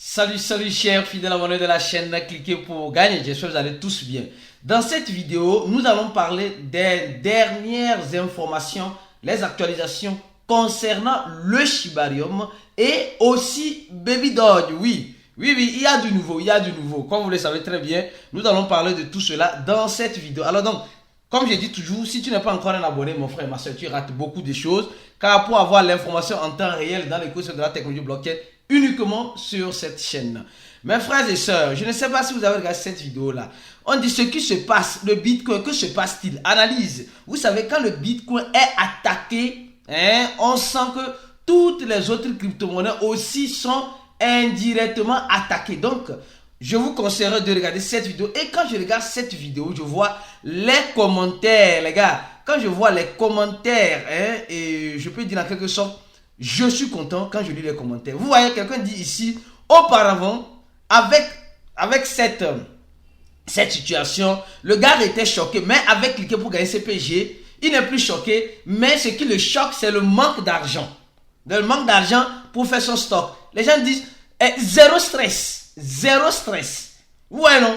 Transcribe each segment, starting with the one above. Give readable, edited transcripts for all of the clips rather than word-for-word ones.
Salut chers fidèles abonnés de la chaîne, cliquez pour gagner, j'espère que vous allez tous bien. Dans cette vidéo, nous allons parler des dernières informations, les actualisations concernant le Shibarium et aussi Baby Doge. Oui, il y a du nouveau, comme vous le savez très bien, nous allons parler de tout cela dans cette vidéo. Alors donc, comme je dis toujours, si tu n'es pas encore un abonné, mon frère et ma soeur, tu rates beaucoup de choses, car pour avoir l'information en temps réel dans l'écosystème de la technologie blockchain, uniquement sur cette chaîne. Mes frères et sœurs, je ne sais pas si vous avez regardé cette vidéo-là. On dit ce qui se passe, le Bitcoin, que se passe-t-il? Analyse. Vous savez, quand le Bitcoin est attaqué, on sent que toutes les autres crypto-monnaies aussi sont indirectement attaquées. Donc, je vous conseillerais de regarder cette vidéo. Et quand je regarde cette vidéo, je vois les commentaires, les gars. Quand je vois les commentaires, et je peux dire en quelque sorte, je suis content quand je lis les commentaires. Vous voyez, quelqu'un dit ici, auparavant, avec cette situation, le gars était choqué, mais avec cliquer pour gagner CPG, il n'est plus choqué, mais ce qui le choque, c'est le manque d'argent. Le manque d'argent pour faire son stock. Les gens disent, zéro stress. Vous voyez, non?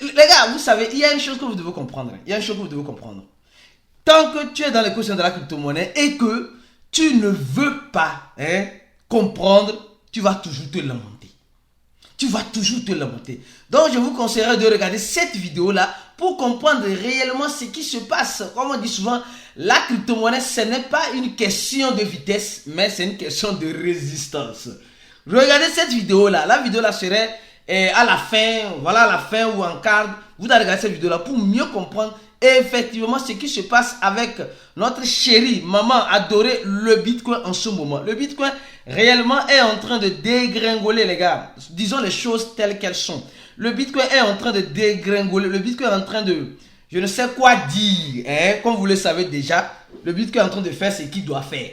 Les gars, vous savez, il y a une chose que vous devez comprendre. Tant que tu es dans l'équation de la crypto-monnaie et que tu ne veux pas comprendre, tu vas toujours te lamenter. Donc, je vous conseillerais de regarder cette vidéo-là pour comprendre réellement ce qui se passe. Comme on dit souvent, la crypto-monnaie, ce n'est pas une question de vitesse, mais c'est une question de résistance. Regardez cette vidéo-là. La vidéo-là serait à la fin ou en carte. Vous allez regarder cette vidéo-là pour mieux comprendre effectivement ce qui se passe avec notre chérie maman adorée, le Bitcoin en ce moment. Le Bitcoin réellement est en train de dégringoler, les gars. Disons les choses telles qu'elles sont. Le Bitcoin est en train de dégringoler. Le Bitcoin est en train de, je ne sais quoi dire, comme vous le savez déjà. Le Bitcoin est en train de faire ce qu'il doit faire.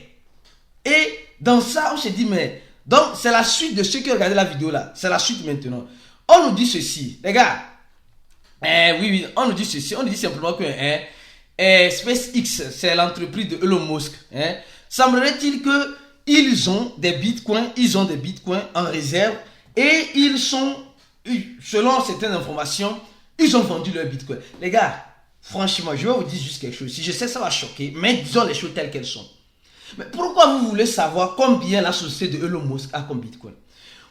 Et dans ça, on se dit, mais donc c'est la suite de ceux qui ont regardé la vidéo là. C'est la suite maintenant. On nous dit ceci, les gars. Oui, on nous dit ceci. On nous dit simplement que SpaceX, c'est l'entreprise de Elon Musk. Semblerait-il que ils ont des bitcoins en réserve et ils sont, selon certaines informations, ils ont vendu leurs bitcoins. Les gars, franchement, je vais vous dire juste quelque chose. Si je sais que ça va choquer, mais disons les choses telles qu'elles sont. Mais pourquoi vous voulez savoir combien la société de Elon Musk a comme bitcoin?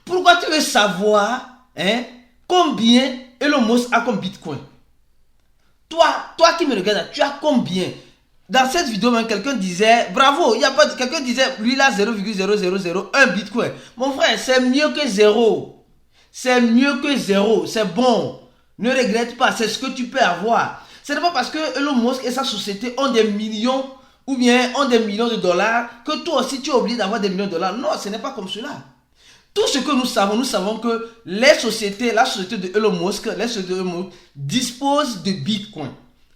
Pourquoi tu veux savoir combien Elon Musk a comme bitcoin? Toi qui me regardes, tu as combien? Dans cette vidéo, même quelqu'un disait, bravo, quelqu'un disait, lui il a 0,0001 bitcoin. Mon frère, c'est mieux que zéro. C'est bon. Ne regrette pas, c'est ce que tu peux avoir. Ce n'est pas parce que Elon Musk et sa société ont des millions ou bien ont des millions de dollars que toi aussi tu es obligé d'avoir des millions de dollars. Non, ce n'est pas comme cela. Tout ce que nous savons que la société de Elon Musk, disposent de Bitcoin.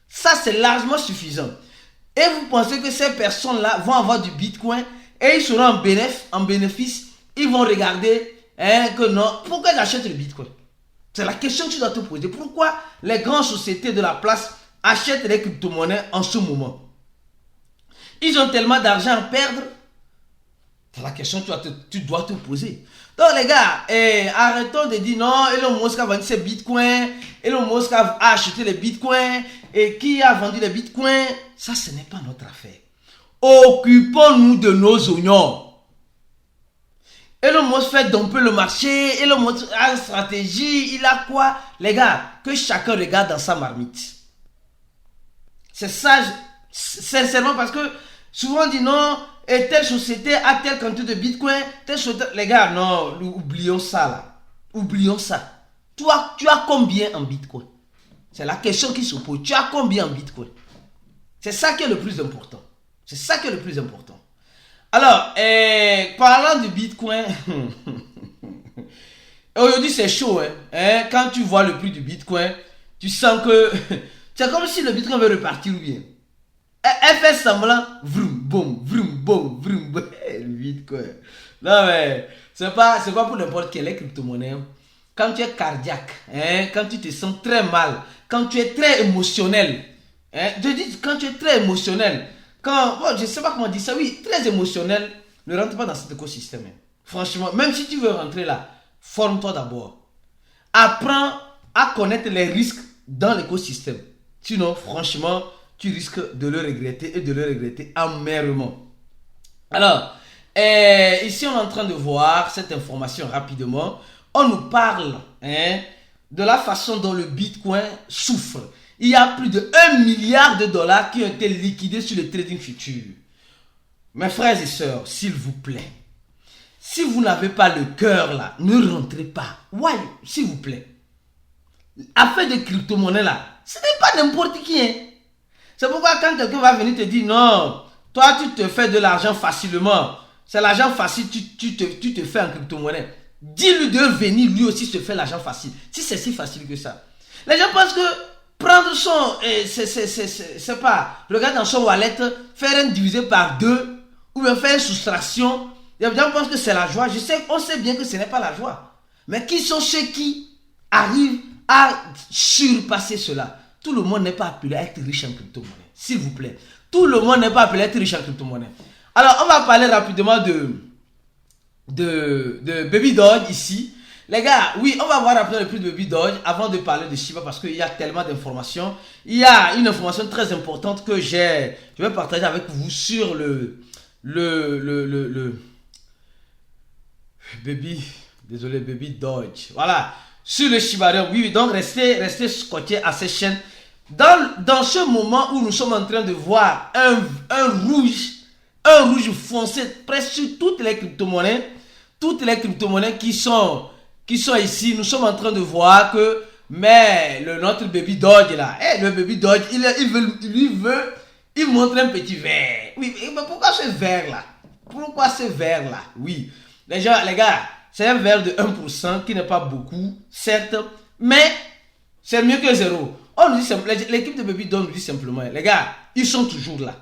Ça, c'est largement suffisant. Et vous pensez que ces personnes-là vont avoir du Bitcoin et ils seront en bénéfice, ils vont regarder que non. Pourquoi ils achètent le Bitcoin? C'est la question que tu dois te poser. Pourquoi les grandes sociétés de la place achètent les crypto-monnaies en ce moment? Ils ont tellement d'argent à perdre. C'est la question que tu dois te poser. Donc les gars, arrêtons de dire non, Elon Musk a vendu ses bitcoins, Elon Musk a acheté les bitcoins, et qui a vendu les bitcoins? Ça, ce n'est pas notre affaire. Occupons-nous de nos oignons. Elon Musk fait domper le marché, Elon Musk a une stratégie, il a quoi? Les gars, que chacun regarde dans sa marmite. C'est ça, sincèrement, parce que souvent on dit non, et telle société a telle quantité de bitcoin, telle société. Les gars, non, oublions ça là. Oublions ça. Toi, tu as combien en bitcoin? C'est la question qui se pose. Tu as combien en bitcoin? C'est ça qui est le plus important. Alors, parlant du bitcoin, aujourd'hui c'est chaud. Quand tu vois le prix du bitcoin, tu sens que c'est comme si le bitcoin veut repartir ou bien. Elle fait semblant, vroom, boum, le bitcoin. Non mais, c'est pas pour n'importe quelle crypto-monnaie. Quand tu es cardiaque, quand tu te sens très mal, quand tu es très émotionnel, je dis quand tu es très émotionnel, je sais pas comment dire ça, oui, très émotionnel, ne rentre pas dans cet écosystème. Franchement, même si tu veux rentrer là, forme-toi d'abord. Apprends à connaître les risques dans l'écosystème. Sinon, franchement, tu risques de le regretter et de le regretter amèrement. Alors, ici, on est en train de voir cette information rapidement. On nous parle de la façon dont le Bitcoin souffre. Il y a plus de 1 milliard de dollars qui ont été liquidés sur le trading futur. Mes frères et sœurs, s'il vous plaît, si vous n'avez pas le cœur là, ne rentrez pas. Why? S'il vous plaît. Affaire de crypto-monnaie là, ce n'est pas n'importe qui. C'est pourquoi quand quelqu'un va venir te dire non, toi tu te fais de l'argent facilement. C'est l'argent facile, tu te fais en crypto-monnaie. Dis-lui de venir lui aussi se faire l'argent facile. Si c'est si facile que ça. Les gens pensent que prendre son, c'est pas, regarde dans son wallet, faire un divisé par 2 ou bien faire une soustraction. Les gens pensent que c'est la joie. On sait bien que ce n'est pas la joie. Mais qui sont ceux qui arrivent à surpasser cela? Tout le monde n'est pas appelé à être riche en crypto-monnaie. S'il vous plaît. Tout le monde n'est pas appelé à être riche en crypto-monnaie. Alors, on va parler rapidement de Baby Doge ici. Les gars, oui, on va voir rapidement le prix de Baby Doge avant de parler de Shiba parce qu'il y a tellement d'informations. Il y a une information très importante que je vais partager avec vous sur le Baby Doge. Voilà. Sur le Shiba. Oui, donc restez scotchés à cette chaîne. Dans ce moment où nous sommes en train de voir un rouge foncé presque sur toutes les crypto-monnaies qui sont ici, nous sommes en train de voir que notre Baby Doge là, le Baby Doge, il montre un petit vert. Oui, mais pourquoi ce vert là? Pourquoi ce vert là? Oui, les gars, c'est un vert de 1% qui n'est pas beaucoup, certes, mais c'est mieux que zéro. On nous dit l'équipe de Baby Doge nous dit simplement, les gars, ils sont toujours là.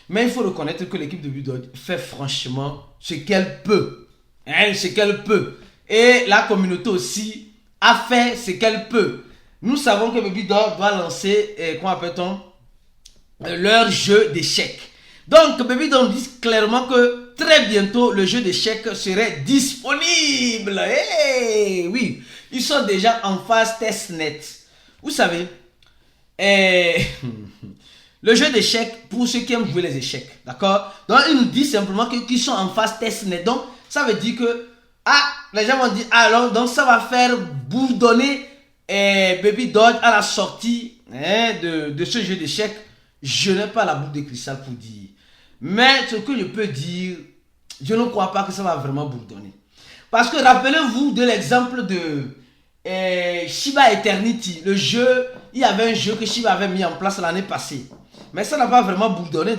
Mais il faut reconnaître que l'équipe de Baby Doge fait franchement ce qu'elle peut. Ce qu'elle peut. Et la communauté aussi a fait ce qu'elle peut. Nous savons que Baby Doge doit lancer, comment appelle-t-on, leur jeu d'échecs. Donc, Baby Doge dit clairement que très bientôt, le jeu d'échecs serait disponible. Oui, ils sont déjà en phase testnet. Vous savez, le jeu d'échecs, pour ceux qui aiment jouer les échecs, d'accord? Donc, il nous dit simplement qu'ils sont en phase testnet. Donc, ça veut dire que, les gens vont dire, alors, donc ça va faire bourdonner Baby Doge à la sortie de ce jeu d'échecs. Je n'ai pas la boule de cristal pour dire. Mais ce que je peux dire, je ne crois pas que ça va vraiment bourdonner. Parce que rappelez-vous de l'exemple de Shiba Eternity, le jeu, il y avait un jeu que Shiba avait mis en place l'année passée. Mais ça n'a pas vraiment bourdonné.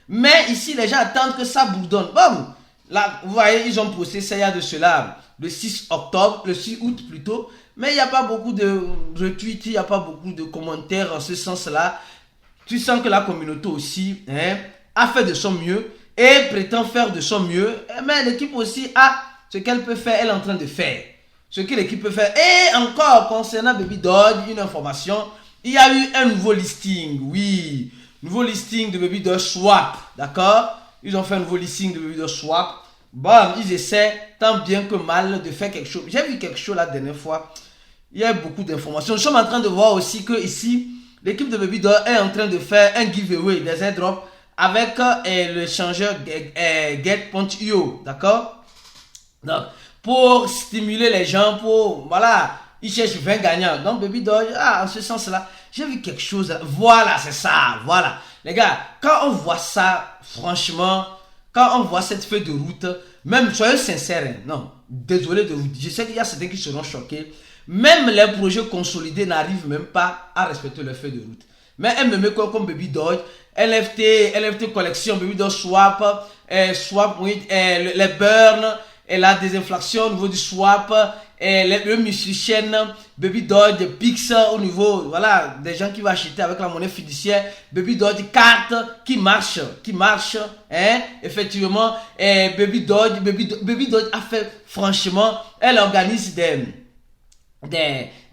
Mais ici, les gens attendent que ça bourdonne. Bon, là, vous voyez, ils ont posté ça il y a de cela, le 6 août plutôt. Mais il n'y a pas beaucoup de retweets, il n'y a pas beaucoup de commentaires en ce sens-là. Tu sens que la communauté aussi a fait de son mieux et prétend faire de son mieux. Mais l'équipe aussi a ce qu'elle peut faire, elle est en train de faire. Ce que l'équipe peut faire. Et encore, concernant Baby Doge, une information, il y a eu un nouveau listing, oui. Nouveau listing de Baby Doge Swap, d'accord? Ils ont fait un nouveau listing de Baby Doge Swap. Bon, ils essaient tant bien que mal de faire quelque chose. J'ai vu quelque chose la dernière fois. Il y a beaucoup d'informations. Nous sommes en train de voir aussi que ici, l'équipe de Baby Doge est en train de faire un giveaway des airdrops avec l'échangeur Get.io, d'accord? Donc, pour stimuler les gens, voilà, ils cherchent 20 gagnants. Donc, Baby Doge, en ce sens-là, j'ai vu quelque chose. Voilà, c'est ça, voilà. Les gars, quand on voit ça, franchement, quand on voit cette feuille de route, même, soyez sincères, non, désolé de vous dire, je sais qu'il y a certains qui seront choqués. Même les projets consolidés n'arrivent même pas à respecter leur feuille de route. Mais MME comme Baby Doge, LFT Collection, Baby Doge Swap, les burns, et la désinflation au niveau du swap, le musicien, Baby Doge, Pix au niveau, voilà, des gens qui vont acheter avec la monnaie fiduciaire, Baby Doge carte qui marche, effectivement, Baby Doge a fait, franchement, elle organise des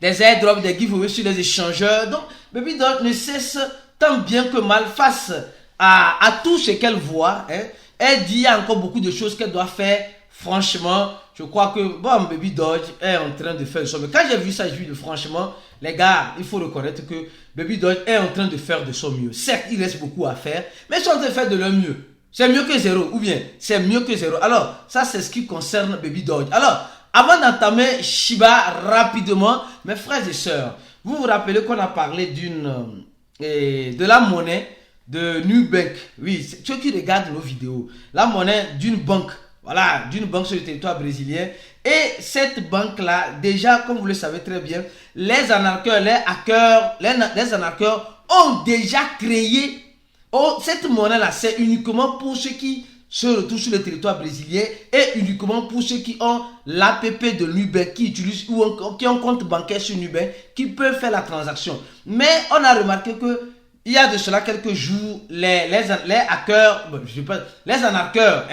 airdrops, des giveaways sur les échangeurs. Donc, Baby Doge ne cesse tant bien que mal face à tout ce qu'elle voit. Elle dit il y a encore beaucoup de choses qu'elle doit faire franchement, je crois que bon, Baby Doge est en train de faire de son mieux. Quand j'ai vu ça, je dis franchement, les gars, il faut reconnaître que Baby Doge est en train de faire de son mieux. Certes, il reste beaucoup à faire, mais ils sont en train de faire de leur mieux. C'est mieux que zéro, ou bien c'est mieux que zéro. Alors, ça c'est ce qui concerne Baby Doge. Alors, avant d'entamer Shiba rapidement, mes frères et sœurs, vous vous rappelez qu'on a parlé de la monnaie de Nubank. Oui, ceux qui regardent nos vidéos, la monnaie d'une banque, voilà, d'une banque sur le territoire brésilien. Et cette banque-là, déjà, comme vous le savez très bien, les anarcheurs, les anarcheurs ont déjà créé cette monnaie-là. C'est uniquement pour ceux qui se retrouvent sur le territoire brésilien et uniquement pour ceux qui ont l'APP de Nubank, qui utilisent ou qui ont compte bancaire sur Nubank, qui peuvent faire la transaction. Mais on a remarqué que il y a de cela quelques jours, les hackers, les anarcheurs,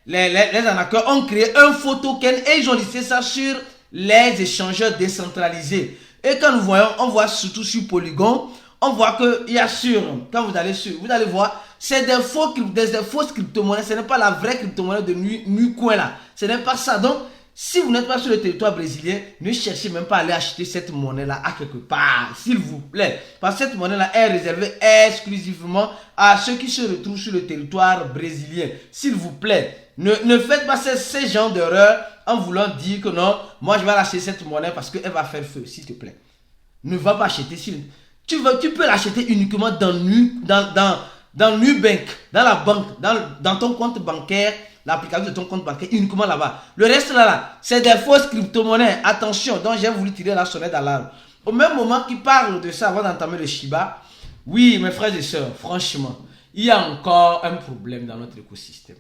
les anarcheurs ont créé un faux token et ils ont listé ça sur les échangeurs décentralisés. Et quand nous voyons, on voit surtout sur Polygon, on voit que il y a quand vous allez voir, c'est des fausses crypto-monnaies. Ce n'est pas la vraie crypto-monnaie de Nucoin là. Ce n'est pas ça. Donc, si vous n'êtes pas sur le territoire brésilien, ne cherchez même pas à aller acheter cette monnaie-là à quelque part, s'il vous plaît. Parce que cette monnaie-là est réservée exclusivement à ceux qui se retrouvent sur le territoire brésilien. S'il vous plaît, ne faites pas ces genres d'erreurs en voulant dire que non, moi je vais acheter cette monnaie parce qu'elle va faire feu, s'il te plaît. Ne va pas acheter. Tu peux l'acheter uniquement dans Nubank, dans la banque, dans ton compte bancaire, l'application de ton compte bancaire, uniquement là-bas. Le reste là, c'est des fausses crypto-monnaies. Attention, donc j'ai voulu tirer la sonnette d'alarme. Au même moment qu'il parle de ça avant d'entamer le Shiba, oui, mes frères et sœurs, franchement, il y a encore un problème dans notre écosystème.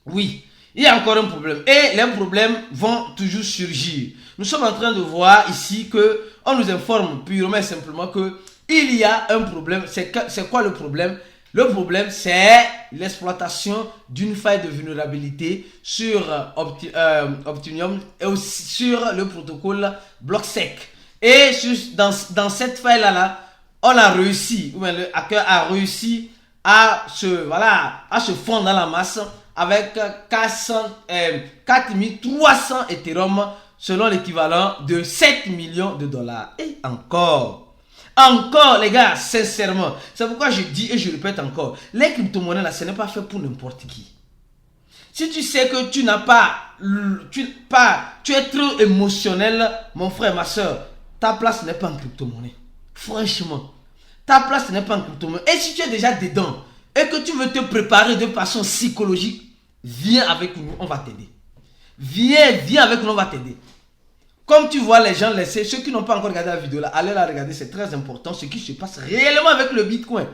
Oui, il y a encore un problème. Et les problèmes vont toujours surgir. Nous sommes en train de voir ici que on nous informe purement et simplement que il y a un problème. C'est quoi le problème? Le problème, c'est l'exploitation d'une faille de vulnérabilité sur Optimium et aussi sur le protocole BlockSec. Et dans cette faille-là, on a réussi, ou bien le hacker a réussi à se fondre dans la masse avec 4300 Ethereum selon l'équivalent de 7 millions de dollars. Et encore, les gars, sincèrement, c'est pourquoi je dis et je répète encore, les crypto-monnaies là, ce n'est pas fait pour n'importe qui. Si tu sais que tu es trop émotionnel, mon frère, ma soeur, ta place n'est pas en crypto-monnaie. Franchement, ta place n'est pas en crypto-monnaie. Et si tu es déjà dedans et que tu veux te préparer de façon psychologique, viens avec nous, on va t'aider. Viens avec nous, on va t'aider. Comme tu vois les gens laisser, ceux qui n'ont pas encore regardé la vidéo là, allez la regarder, c'est très important ce qui se passe réellement avec le Bitcoin.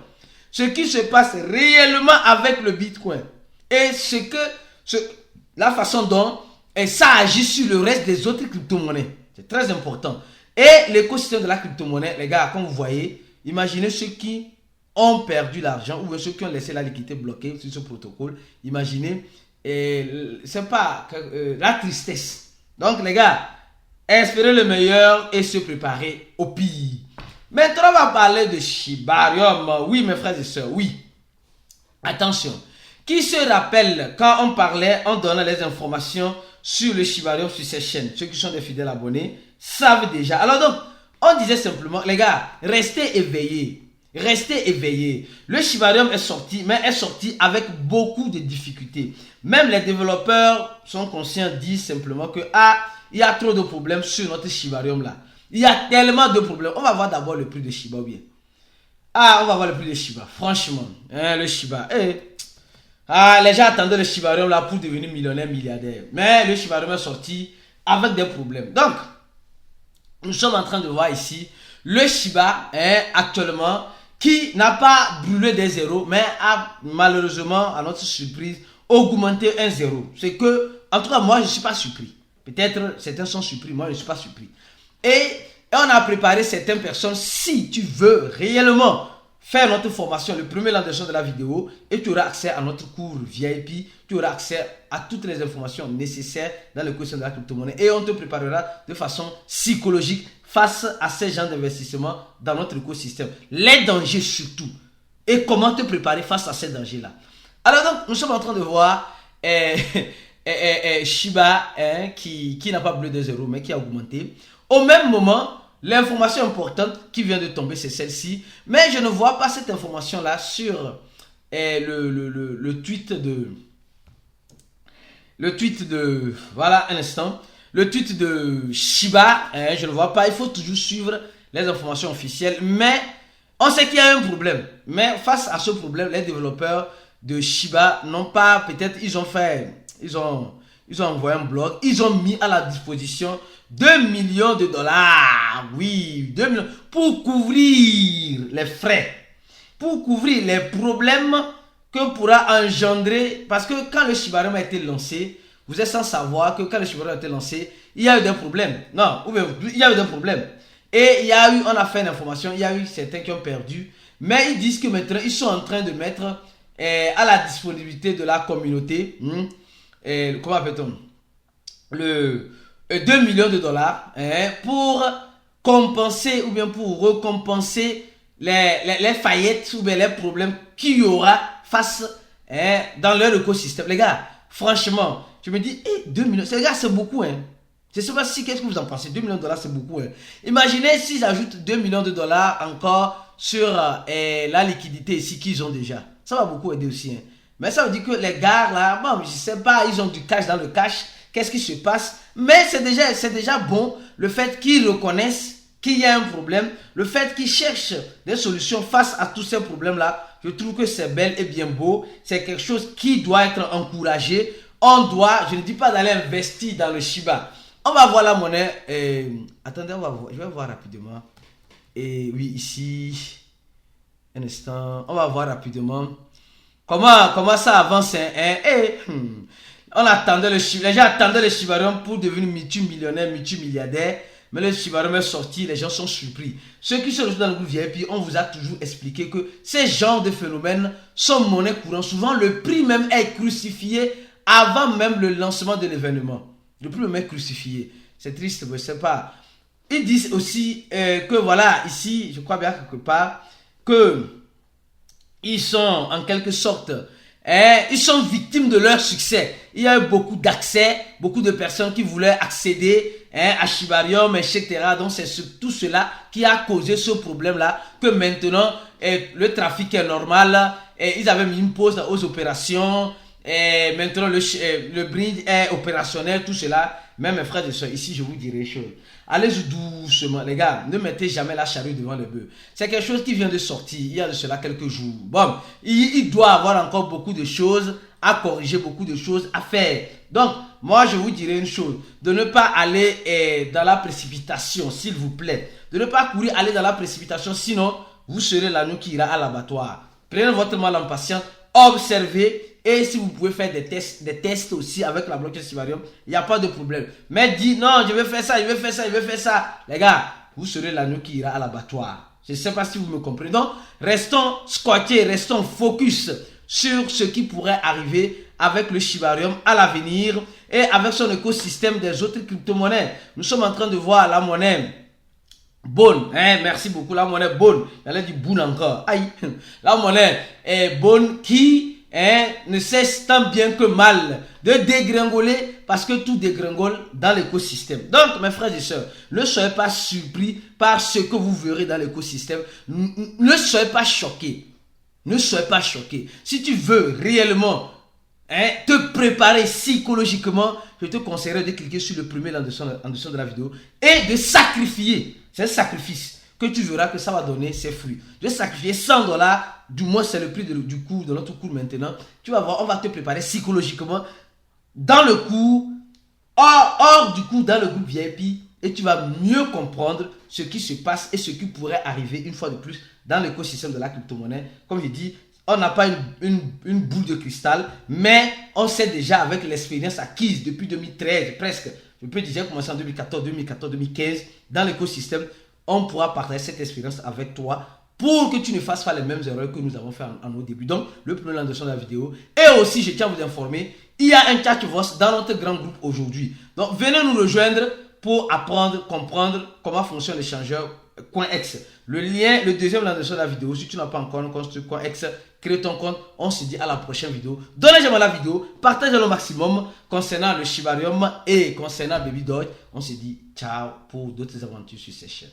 Ce qui se passe réellement avec le Bitcoin. Et la façon dont ça agit sur le reste des autres crypto-monnaies. C'est très important. Et l'écosystème de la crypto-monnaie, les gars, comme vous voyez, imaginez ceux qui ont perdu l'argent ou ceux qui ont laissé la liquidité bloquée sur ce protocole. Imaginez, c'est pas la tristesse. Donc les gars, espérez le meilleur et se préparer au pire. Maintenant, on va parler de Shibarium. Oui, mes frères et sœurs, oui. Attention. Qui se rappelle quand on donnait les informations sur le Shibarium sur ces chaînes? Ceux qui sont des fidèles abonnés savent déjà. Alors donc, on disait simplement, les gars, restez éveillés. Restez éveillés. Le Shibarium est sorti, mais est sorti avec beaucoup de difficultés. Même les développeurs sont conscients, disent simplement que il y a trop de problèmes sur notre Shibarium là. Il y a tellement de problèmes. On va voir d'abord le prix de Shiba ou bien. On va voir le prix de Shiba. Franchement, le Shiba. Les gens attendaient le Shibarium là pour devenir millionnaire, milliardaire. Mais le Shibarium est sorti avec des problèmes. Donc, nous sommes en train de voir ici le Shiba actuellement qui n'a pas brûlé des zéros, mais a malheureusement, à notre surprise, augmenté un zéro. C'est que, en tout cas, moi, je ne suis pas surpris. Peut-être certains sont surpris, moi, je ne suis pas surpris. Et on a préparé certaines personnes. Si tu veux réellement faire notre formation, le premier lendemain de la vidéo, et tu auras accès à notre cours VIP, tu auras accès à toutes les informations nécessaires dans le cours de la crypto-monnaie. Et on te préparera de façon psychologique face à ces genres d'investissement dans notre écosystème. Les dangers surtout. Et comment te préparer face à ces dangers-là. Alors donc, nous sommes en train de voir Shiba qui n'a pas bleu de zéro mais qui a augmenté. Au même moment, l'information importante qui vient de tomber, c'est celle-ci. Mais je ne vois pas cette information-là sur le tweet de... Le tweet de... Voilà, un instant. Le tweet de Shiba, je ne vois pas. Il faut toujours suivre les informations officielles. Mais on sait qu'il y a un problème. Mais face à ce problème, les développeurs de Shiba n'ont pas... Peut-être ils ont fait... Ils ont envoyé un blog. Ils ont mis à la disposition 2 millions de dollars. Oui, 2 millions. Pour couvrir les frais. Pour couvrir les problèmes que pourra engendrer. Parce que quand le Shibarium a été lancé, vous êtes sans savoir que quand le Shibarium a été lancé, il y a eu des problèmes. Non, il y a eu des problèmes. Et il y a eu, on a fait une information, il y a eu certains qui ont perdu. Mais ils disent que maintenant, ils sont en train de mettre à la disponibilité de la communauté, comment appelle-t-on, le 2 millions de dollars pour compenser ou bien pour récompenser les faillettes ou bien les problèmes qu'il y aura face dans leur écosystème. Les gars, franchement, je me dis, 2 millions, les gars, c'est beaucoup. Je ne sais pas si, qu'est-ce que vous en pensez? 2 millions de dollars, c'est beaucoup. Imaginez s'ils ajoutent 2 millions de dollars encore sur la liquidité ici qu'ils ont déjà. Ça va beaucoup aider aussi. Mais ça veut dire que les gars là, bon, je ne sais pas, ils ont du cash dans le cash. Qu'est-ce qui se passe? Mais c'est déjà bon le fait qu'ils reconnaissent qu'il y a un problème, le fait qu'ils cherchent des solutions face à tous ces problèmes-là. Je trouve que c'est bel et bien beau. C'est quelque chose qui doit être encouragé. On doit, je ne dis pas d'aller investir dans le Shiba. On va voir la monnaie. Attendez, on va voir. Je vais voir rapidement. Et oui, ici, un instant. On va voir rapidement comment ça avance. On attendait les gens attendaient le Shibarium pour devenir multimillionnaire, multimilliardaire. Mais le Shibarium est sorti, les gens sont surpris. Ceux qui sont rejoints dans le groupe VIP, on vous a toujours expliqué que ces genres de phénomènes sont monnaie courante. Souvent, le prix même est crucifié avant même le lancement de l'événement. Le prix même est crucifié. C'est triste, je ne sais pas. Ils disent aussi que voilà, ici, je crois bien quelque part, que ils sont en quelque sorte... ils sont victimes de leur succès. Il y a eu beaucoup d'accès, beaucoup de personnes qui voulaient accéder à Shibarium, etc. Donc c'est tout cela qui a causé ce problème-là, que maintenant le trafic est normal. Ils avaient mis une pause aux opérations. Maintenant le bridge est opérationnel, tout cela. Mais mes frères et soeurs, ici je vous dirai une chose. Allez-y doucement, les gars. Ne mettez jamais la charrue devant le bœuf. C'est quelque chose qui vient de sortir il y a de cela quelques jours. Bon, il doit avoir encore beaucoup de choses à corriger, beaucoup de choses à faire. Donc, moi, je vous dirais une chose. De ne pas aller dans la précipitation, s'il vous plaît. De ne pas courir, aller dans la précipitation, sinon, vous serez l'agneau qui ira à l'abattoir. Prenez votre mal en patience, observez. Et si vous pouvez faire des tests aussi avec la blockchain Shibarium, il n'y a pas de problème. Mais dites non, je vais faire ça, je vais faire ça, je vais faire ça. Les gars, vous serez l'agneau qui ira à l'abattoir. Je ne sais pas si vous me comprenez. Donc, restons squattés, restons focus sur ce qui pourrait arriver avec le Shibarium à l'avenir et avec son écosystème des autres crypto-monnaies. Nous sommes en train de voir la monnaie Bone, merci beaucoup, la monnaie Bone. J'allais dire Boon encore. Aïe, la monnaie Bone qui ne cesse tant bien que mal de dégringoler parce que tout dégringole dans l'écosystème. Donc, mes frères et sœurs, ne soyez pas surpris par ce que vous verrez dans l'écosystème. Ne soyez pas choqués. Ne soyez pas choqués. Si tu veux réellement te préparer psychologiquement, je te conseillerais de cliquer sur le premier en dessous de la vidéo et de sacrifier. C'est un sacrifice que tu verras que ça va donner ses fruits. De sacrifier 100 $, du moins c'est le prix du cours, de notre cours maintenant. Tu vas voir, on va te préparer psychologiquement dans le cours, hors du cours, dans le groupe VIP, et tu vas mieux comprendre ce qui se passe et ce qui pourrait arriver une fois de plus dans l'écosystème de la crypto-monnaie. Comme je dis, on n'a pas une boule de cristal, mais on sait déjà avec l'expérience acquise depuis 2013 presque. Je peux déjà commencer en 2014, 2015 dans l'écosystème. On pourra partager cette expérience avec toi pour que tu ne fasses pas les mêmes erreurs que nous avons fait en au début. Donc, le premier lien de la vidéo. Et aussi, je tiens à vous informer, il y a un chat voice dans notre grand groupe aujourd'hui. Donc, venez nous rejoindre pour apprendre, comprendre comment fonctionne l'échangeur CoinEx. Le lien, le deuxième lien de la vidéo. Si tu n'as pas encore un compte sur CoinEx, crée ton compte. On se dit à la prochaine vidéo. Donnez j'aime à la vidéo, partagez le maximum concernant le Shibarium et concernant Baby Doge. On se dit ciao pour d'autres aventures sur ces chaînes.